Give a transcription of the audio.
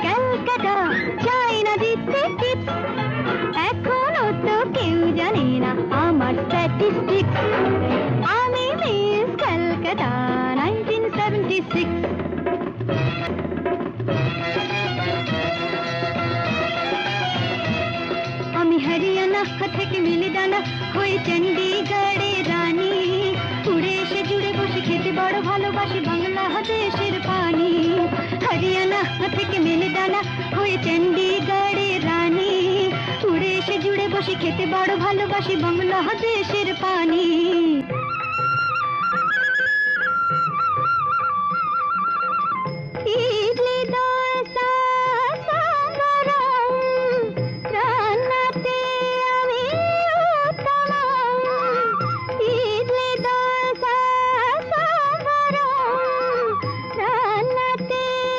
ক্যালকাটা চাই না দিতে টিপস, এখনো তো কেউ জানে না আমার স্ট্যাটিস্টিক্স। আমি মিস ক্যালকাটা 1976। আমি হরিয়ানা থেকে মিলিদানা হয়ে চণ্ডীগড়ের রানী, উড়ে এসে জুড়ে বসে খেতে বড় ভালোবাসি বাংলাদেশের পানি। হরিয়ানা থেকে মিলিদানা হয়ে চণ্ডীগড়ের রানী, উড়ে এসে জুড়ে বসে খেতে বড় ভালোবাসি বাংলাদেশের পানি।